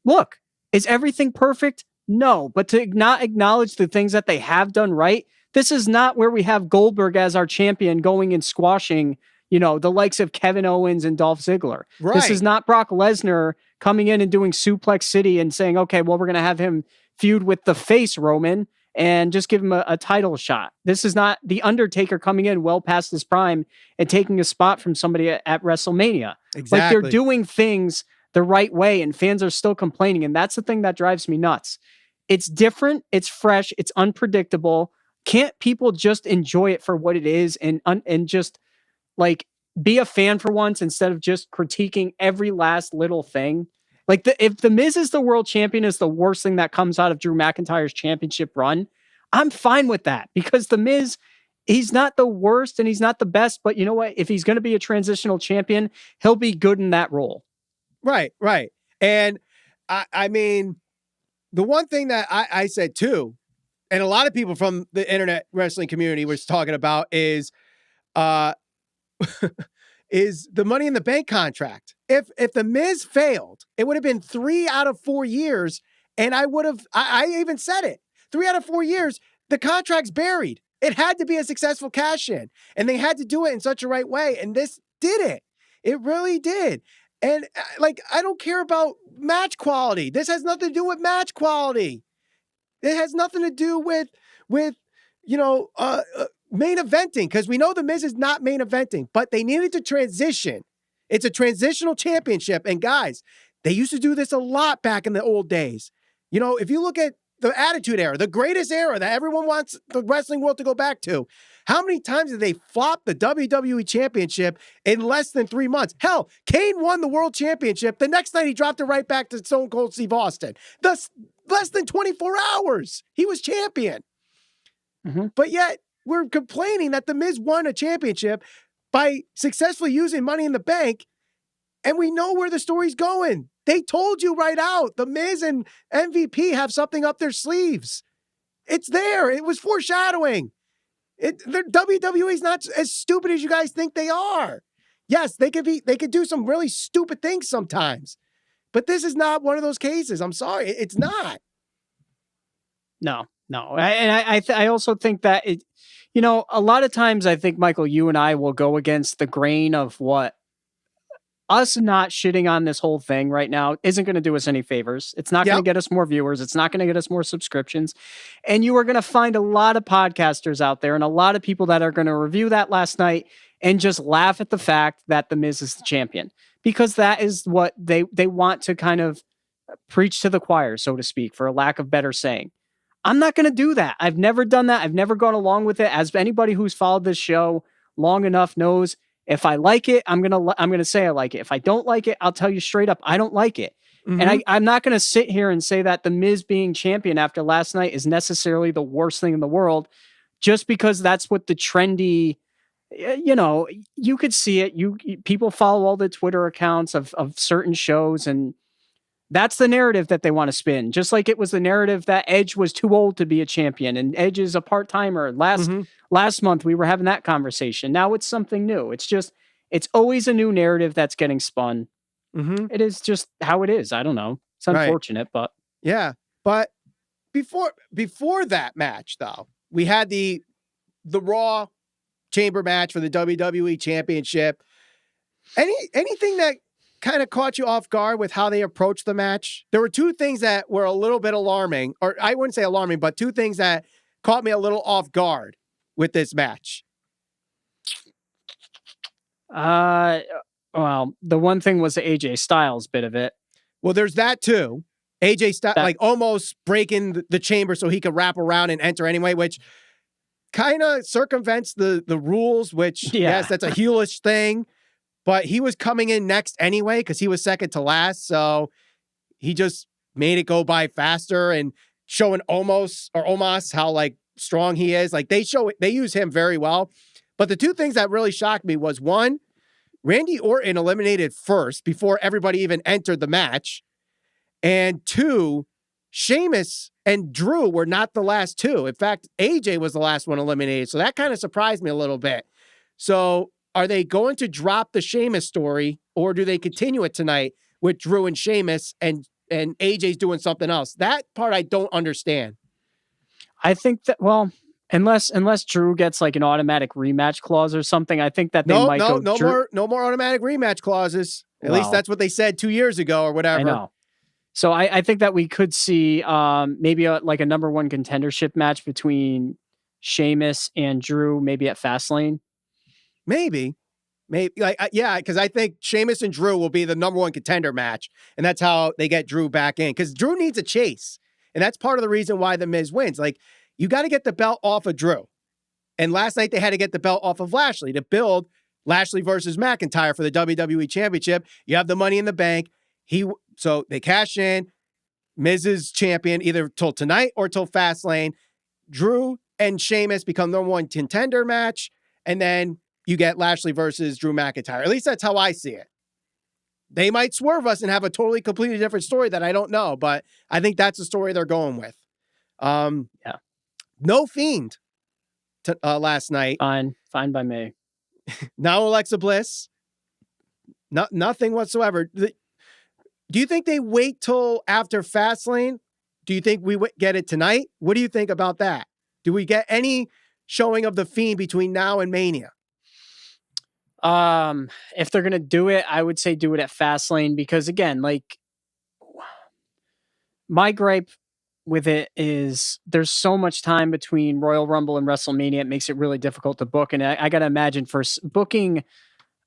Look, is everything perfect? No, but to not acknowledge the things that they have done right. This is not where we have Goldberg as our champion going and squashing, the likes of Kevin Owens and Dolph Ziggler. Right. This is not Brock Lesnar coming in and doing Suplex City and saying, okay, well, we're going to have him feud with the face Roman and just give him a title shot. This is not The Undertaker coming in well past his prime and taking a spot from somebody at WrestleMania. Exactly. Like they're doing things the right way and fans are still complaining. And that's the thing that drives me nuts. It's different. It's fresh. It's unpredictable. Can't people just enjoy it for what it is and just like be a fan for once instead of just critiquing every last little thing? Like if The Miz is the world champion is the worst thing that comes out of Drew McIntyre's championship run, I'm fine with that because The Miz, he's not the worst and he's not the best, but you know what? If he's going to be a transitional champion, he'll be good in that role. Right. And I mean, the one thing that I said too, and a lot of people from the internet wrestling community was talking about is is the Money in the Bank contract. If the Miz failed, it would have been 3 out of 4 years. And I even said it, 3 out of 4 years, the contract's buried. It had to be a successful cash in, and they had to do it in such a right way. And this did it. It really did. And like, I don't care about match quality. This has nothing to do with match quality. It has nothing to do with main eventing, because we know the Miz is not main eventing, but they needed to transition. It's a transitional championship. And guys, they used to do this a lot back in the old days. You know, if you look at the Attitude Era, the greatest era that everyone wants the wrestling world to go back to, how many times did they flop the WWE Championship in less than 3 months? Hell, Kane won the World Championship. The next night, he dropped it right back to Stone Cold Steve Austin. Thus, less than 24 hours, he was champion. Mm-hmm. But yet, we're complaining that The Miz won a championship by successfully using Money in the Bank, and we know where the story's going. They told you right out, The Miz and MVP have something up their sleeves. It's there. It was foreshadowing. WWE's not as stupid as you guys think they are. Yes, they could do some really stupid things sometimes, but this is not one of those cases. I'm sorry, it's not. No. I also think that a lot of times I think, Michael, you and I will go against the grain of what us not shitting on this whole thing right now isn't going to do us any favors. It's not going to get us more viewers. It's not going to get us more subscriptions. And you are going to find a lot of podcasters out there and a lot of people that are going to review that last night and just laugh at the fact that The Miz is the champion, because that is what they want to kind of preach to the choir, so to speak, for a lack of better saying. I'm not going to do that. I've never done that. I've never gone along with it. As anybody who's followed this show long enough knows, if I like it, I'm gonna say I like it. If I don't like it, I'll tell you straight up, I don't like it. Mm-hmm. And I'm not gonna sit here and say that The Miz being champion after last night is necessarily the worst thing in the world, just because that's what the trendy, you could see it. People follow all the Twitter accounts of certain shows, and that's the narrative that they want to spin. Just like it was the narrative that Edge was too old to be a champion and Edge is a part-timer. Last month we were having that conversation. Now it's something new. It's always a new narrative that's getting spun. Mm-hmm. It is just how it is. I don't know. It's unfortunate, but yeah. But before that match, though, we had the Raw chamber match for the WWE Championship. Anything that kind of caught you off guard with how they approached the match? There were two things that were a little bit alarming, or I wouldn't say alarming, but two things that caught me a little off guard with this match. Well, the one thing was the AJ Styles bit of it. Well, there's that too. AJ Styles, like almost breaking the chamber so he could wrap around and enter anyway, which kind of circumvents the rules, which, yes, that's a heelish thing. But he was coming in next anyway because he was second to last. So he just made it go by faster and showing Omos how like strong he is. Like they use him very well. But the two things that really shocked me was, one, Randy Orton eliminated first before everybody even entered the match. And two, Sheamus and Drew were not the last two. In fact, AJ was the last one eliminated. So that kind of surprised me a little bit. So are they going to drop the Sheamus story, or do they continue it tonight with Drew and Sheamus and AJ's doing something else? That part I don't understand. I think that, well, unless Drew gets like an automatic rematch clause or something, I think that they might go. No more automatic rematch clauses. At least that's what they said 2 years ago or whatever. I know. So I think that we could see maybe like a number one contendership match between Sheamus and Drew, maybe at Fastlane. Maybe, because I think Sheamus and Drew will be the number one contender match, and that's how they get Drew back in. Because Drew needs a chase, and that's part of the reason why the Miz wins. Like, you got to get the belt off of Drew, and last night they had to get the belt off of Lashley to build Lashley versus McIntyre for the WWE Championship. You have the Money in the Bank. So they cash in. Miz is champion either till tonight or till Fastlane. Drew and Sheamus become number one contender match, and then you get Lashley versus Drew McIntyre. At least that's how I see it. They might swerve us and have a totally, completely different story that I don't know, but I think that's the story they're going with. Yeah. No Fiend last night. Fine by me. Now Alexa Bliss. Nothing whatsoever. Do you think they wait till after Fastlane? Do you think we get it tonight? What do you think about that? Do we get any showing of the Fiend between now and Mania? If they're gonna do it, I would say do it at Fastlane, because again, like, my gripe with it is there's so much time between Royal Rumble and WrestleMania. It makes it really difficult to book, and I gotta imagine for booking,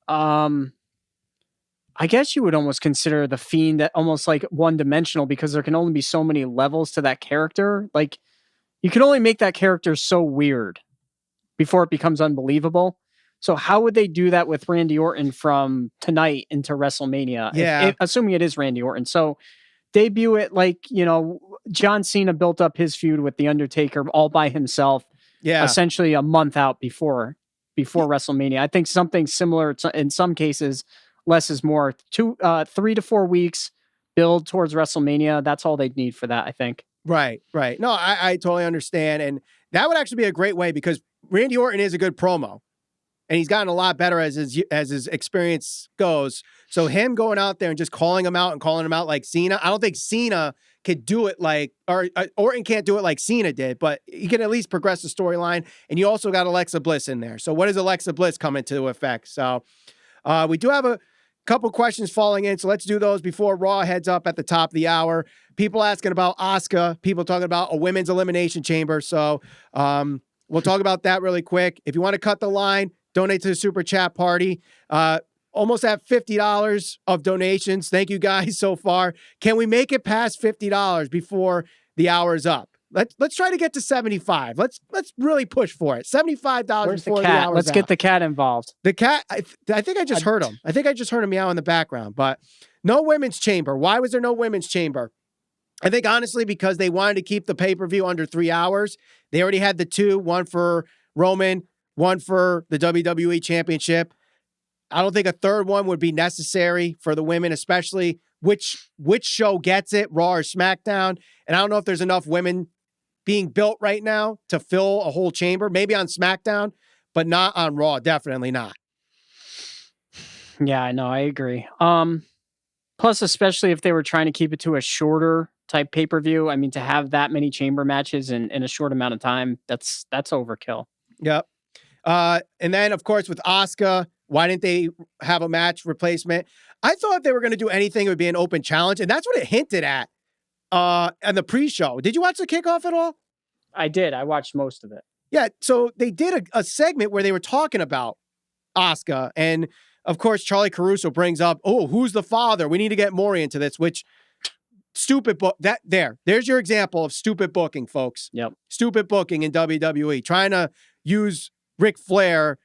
I guess you would almost consider the Fiend that almost like one-dimensional, because there can only be so many levels to that character. Like, you can only make that character so weird before it becomes unbelievable. So how would they do that with Randy Orton from tonight into WrestleMania? Yeah. Assuming it is Randy Orton. So debut it like, John Cena built up his feud with The Undertaker all by himself. Yeah. Essentially a month out before WrestleMania. I think something similar in some cases, less is more. 3 to 4 weeks build towards WrestleMania. That's all they'd need for that, I think. Right. No, I totally understand. And that would actually be a great way, because Randy Orton is a good promo. And he's gotten a lot better as his experience goes. So him going out there and just calling him out like Cena, I don't think Cena could do it like, or Orton can't do it like Cena did, but he can at least progress the storyline. And you also got Alexa Bliss in there. So what does Alexa Bliss come into effect? So we do have a couple questions falling in. So let's do those before Raw heads up at the top of the hour. People asking about Asuka, people talking about a women's elimination chamber. So we'll talk about that really quick. If you want to cut the line, donate to the Super Chat Party. Almost at $50 of donations. Thank you guys so far. Can we make it past $50 before the hour is up? Let's try to get to 75. Let's really push for it. $75 Where's before the cat? the hour. Let's get the cat involved. The cat. I think I just heard him. I think I just heard him meow in the background. But no women's chamber. Why was there no women's chamber? I think honestly because they wanted to keep the pay-per-view under 3 hours. They already had the two, one for Roman, one for the WWE Championship. I don't think a third one would be necessary for the women, especially which show gets it, Raw or SmackDown. And I don't know if there's enough women being built right now to fill a whole chamber. Maybe on SmackDown, but not on Raw. Definitely not. Yeah, I know. I agree. Plus, especially if they were trying to keep it to a shorter type pay-per-view. I mean, to have that many chamber matches in a short amount of time, that's overkill. Yep. And then, of course, with Asuka, why didn't they have a match replacement? I thought if they were going to do anything, it would be an open challenge. And that's what it hinted at in the pre-show. Did you watch the kickoff at all? I did. I watched most of it. Yeah. So they did a segment where they were talking about Asuka. And, of course, Charlie Caruso brings up, oh, who's the father? We need to get Maury into this, which stupid book. There's your example of stupid booking, folks. Yep. Stupid booking in WWE. Trying to use Ric Flair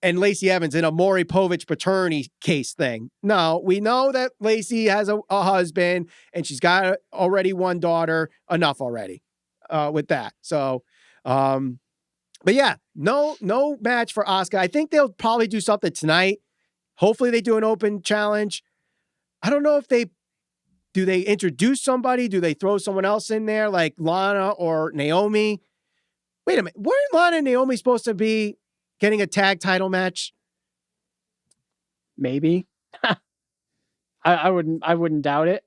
and Lacey Evans in a Maury Povich paternity case thing. No, we know that Lacey has a husband and she's got already one daughter. Enough already with that. So, but yeah, no match for Asuka. I think they'll probably do something tonight. Hopefully they do an open challenge. I don't know if they introduce somebody? Do they throw someone else in there like Lana or Naomi? Wait a minute. Weren't Lana and Naomi supposed to be getting a tag title match? Maybe. I wouldn't doubt it.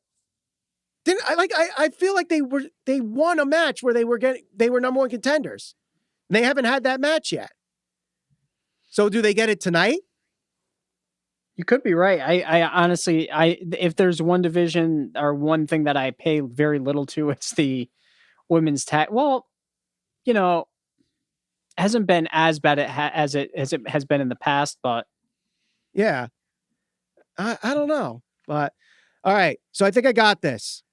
I feel like they won a match where they were number one contenders. They haven't had that match yet. So do they get it tonight? You could be right. I honestly, if there's one division or one thing that I pay very little to, it's the women's tag. Well, hasn't been as bad as it has been in the past, but yeah, I don't know, but all right. So I think I got this.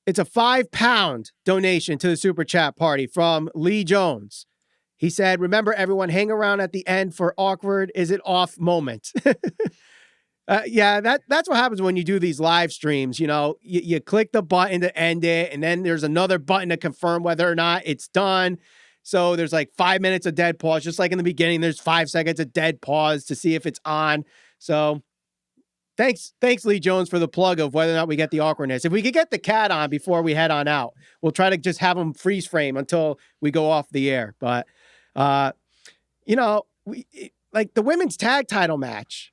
It's a £5 donation to the Super Chat Party from Lee Jones. He said, remember everyone, hang around at the end for awkward, is it off moment. Yeah, that's what happens when you do these live streams. You click the button to end it, and then there's another button to confirm whether or not it's done. So there's like 5 minutes of dead pause, just like in the beginning. There's 5 seconds of dead pause to see if it's on. So thanks, Lee Jones, for the plug of whether or not we get the awkwardness. If we could get the cat on before we head on out, we'll try to just have him freeze frame until we go off the air. But like the women's tag title match,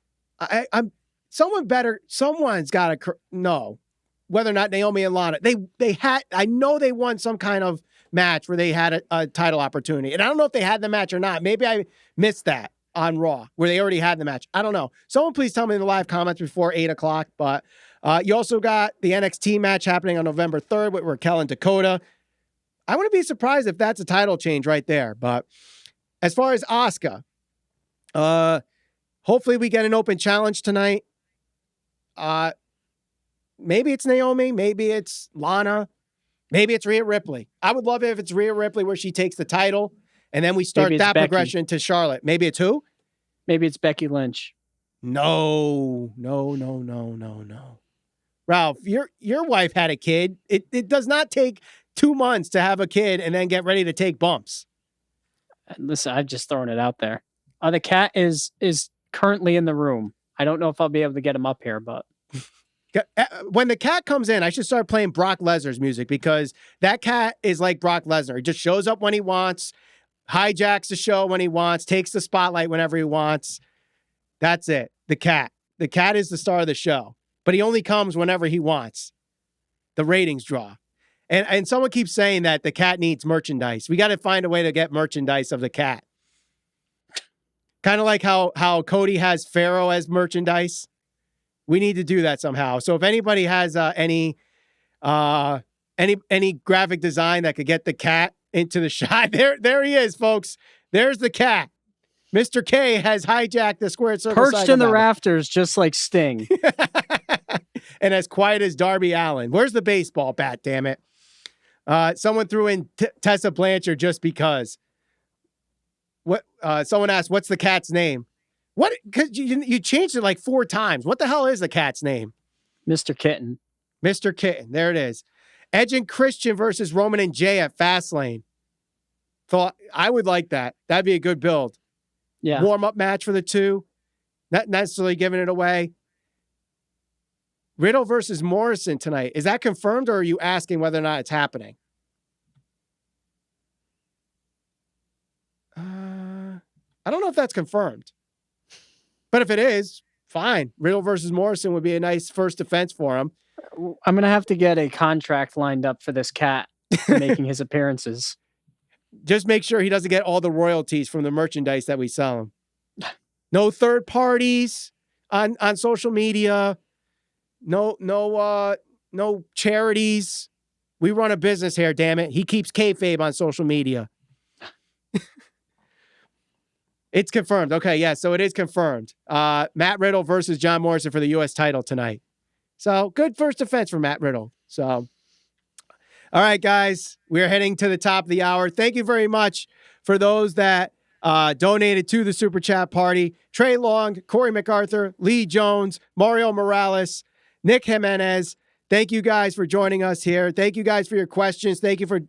someone's got to know whether or not Naomi and Lana, I know they won some kind of match where they had a title opportunity. And I don't know if they had the match or not. Maybe I missed that on Raw where they already had the match. I don't know. Someone please tell me in the live comments before 8:00. But you also got the NXT match happening on November 3rd with Raquel and Dakota. I wouldn't be surprised if that's a title change right there. But as far as Asuka, hopefully we get an open challenge tonight. Maybe it's Naomi, maybe it's Lana, maybe it's Rhea Ripley. I would love it if it's Rhea Ripley where she takes the title and then we start that progression to Charlotte. Maybe it's who? Maybe it's Becky Lynch. No. Ralph, your wife had a kid. It does not take 2 months to have a kid and then get ready to take bumps. Listen, I've just thrown it out there. The cat is currently in the room. I don't know if I'll be able to get him up here, but when the cat comes in, I should start playing Brock Lesnar's music because that cat is like Brock Lesnar. He just shows up when he wants, hijacks the show when he wants, takes the spotlight whenever he wants. That's it. The cat is the star of the show, but he only comes whenever he wants. The ratings draw. And someone keeps saying that the cat needs merchandise. We got to find a way to get merchandise of the cat. Kind of like how Cody has Pharaoh as merchandise. We need to do that somehow. So if anybody has any graphic design that could get the cat into the shot, there he is, folks. There's the cat. Mr. K has hijacked the squared circle. Perched in the rafters, just like Sting. And as quiet as Darby Allin. Where's the baseball bat, damn it? Someone threw in Tessa Blanchard just because. What? Someone asked, what's the cat's name? What? Because you changed it like 4 times. What the hell is the cat's name? Mr. Kitten. Mr. Kitten. There it is. Edge and Christian versus Roman and Jay at Fastlane. Thought I would like that. That'd be a good build. Yeah. Warm-up match for the two. Not necessarily giving it away. Riddle versus Morrison tonight. Is that confirmed or are you asking whether or not it's happening? I don't know if that's confirmed. But if it is, fine. Riddle versus Morrison would be a nice first defense for him. I'm going to have to get a contract lined up for this cat making his appearances. Just make sure he doesn't get all the royalties from the merchandise that we sell him. No third parties on social media. No charities. We run a business here, damn it. He keeps kayfabe on social media. It's confirmed. Okay, yeah, so it is confirmed. Matt Riddle versus John Morrison for the U.S. title tonight. So good first defense for Matt Riddle. So, all right, guys, we're heading to the top of the hour. Thank you very much for those that donated to the Super Chat party. Trey Long, Corey MacArthur, Lee Jones, Mario Morales, Nick Jimenez. Thank you guys for joining us here. Thank you guys for your questions. Thank you for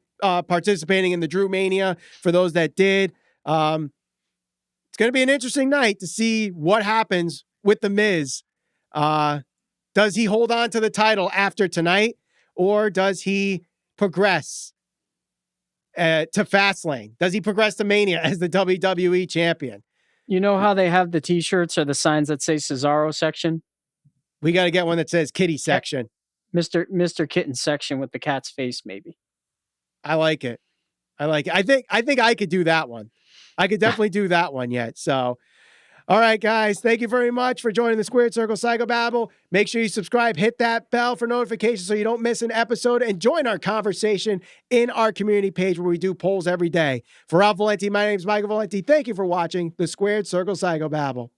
participating in the Drew Mania for those that did. It's going to be an interesting night to see what happens with The Miz. Does he hold on to the title after tonight, or does he progress to Fastlane? Does he progress to Mania as the WWE champion? You know how they have the T-shirts or the signs that say Cesaro section? We got to get one that says Kitty section. Mr. Kitten section with the cat's face, maybe. I like it. I think I could do that one. I could definitely do that one yet. So, all right, guys, thank you very much for joining the Squared Circle Psychobabble. Make sure you subscribe, hit that bell for notifications so you don't miss an episode, and join our conversation in our community page where we do polls every day. For Ralph Valenti, my name is Michael Valenti. Thank you for watching the Squared Circle Psychobabble.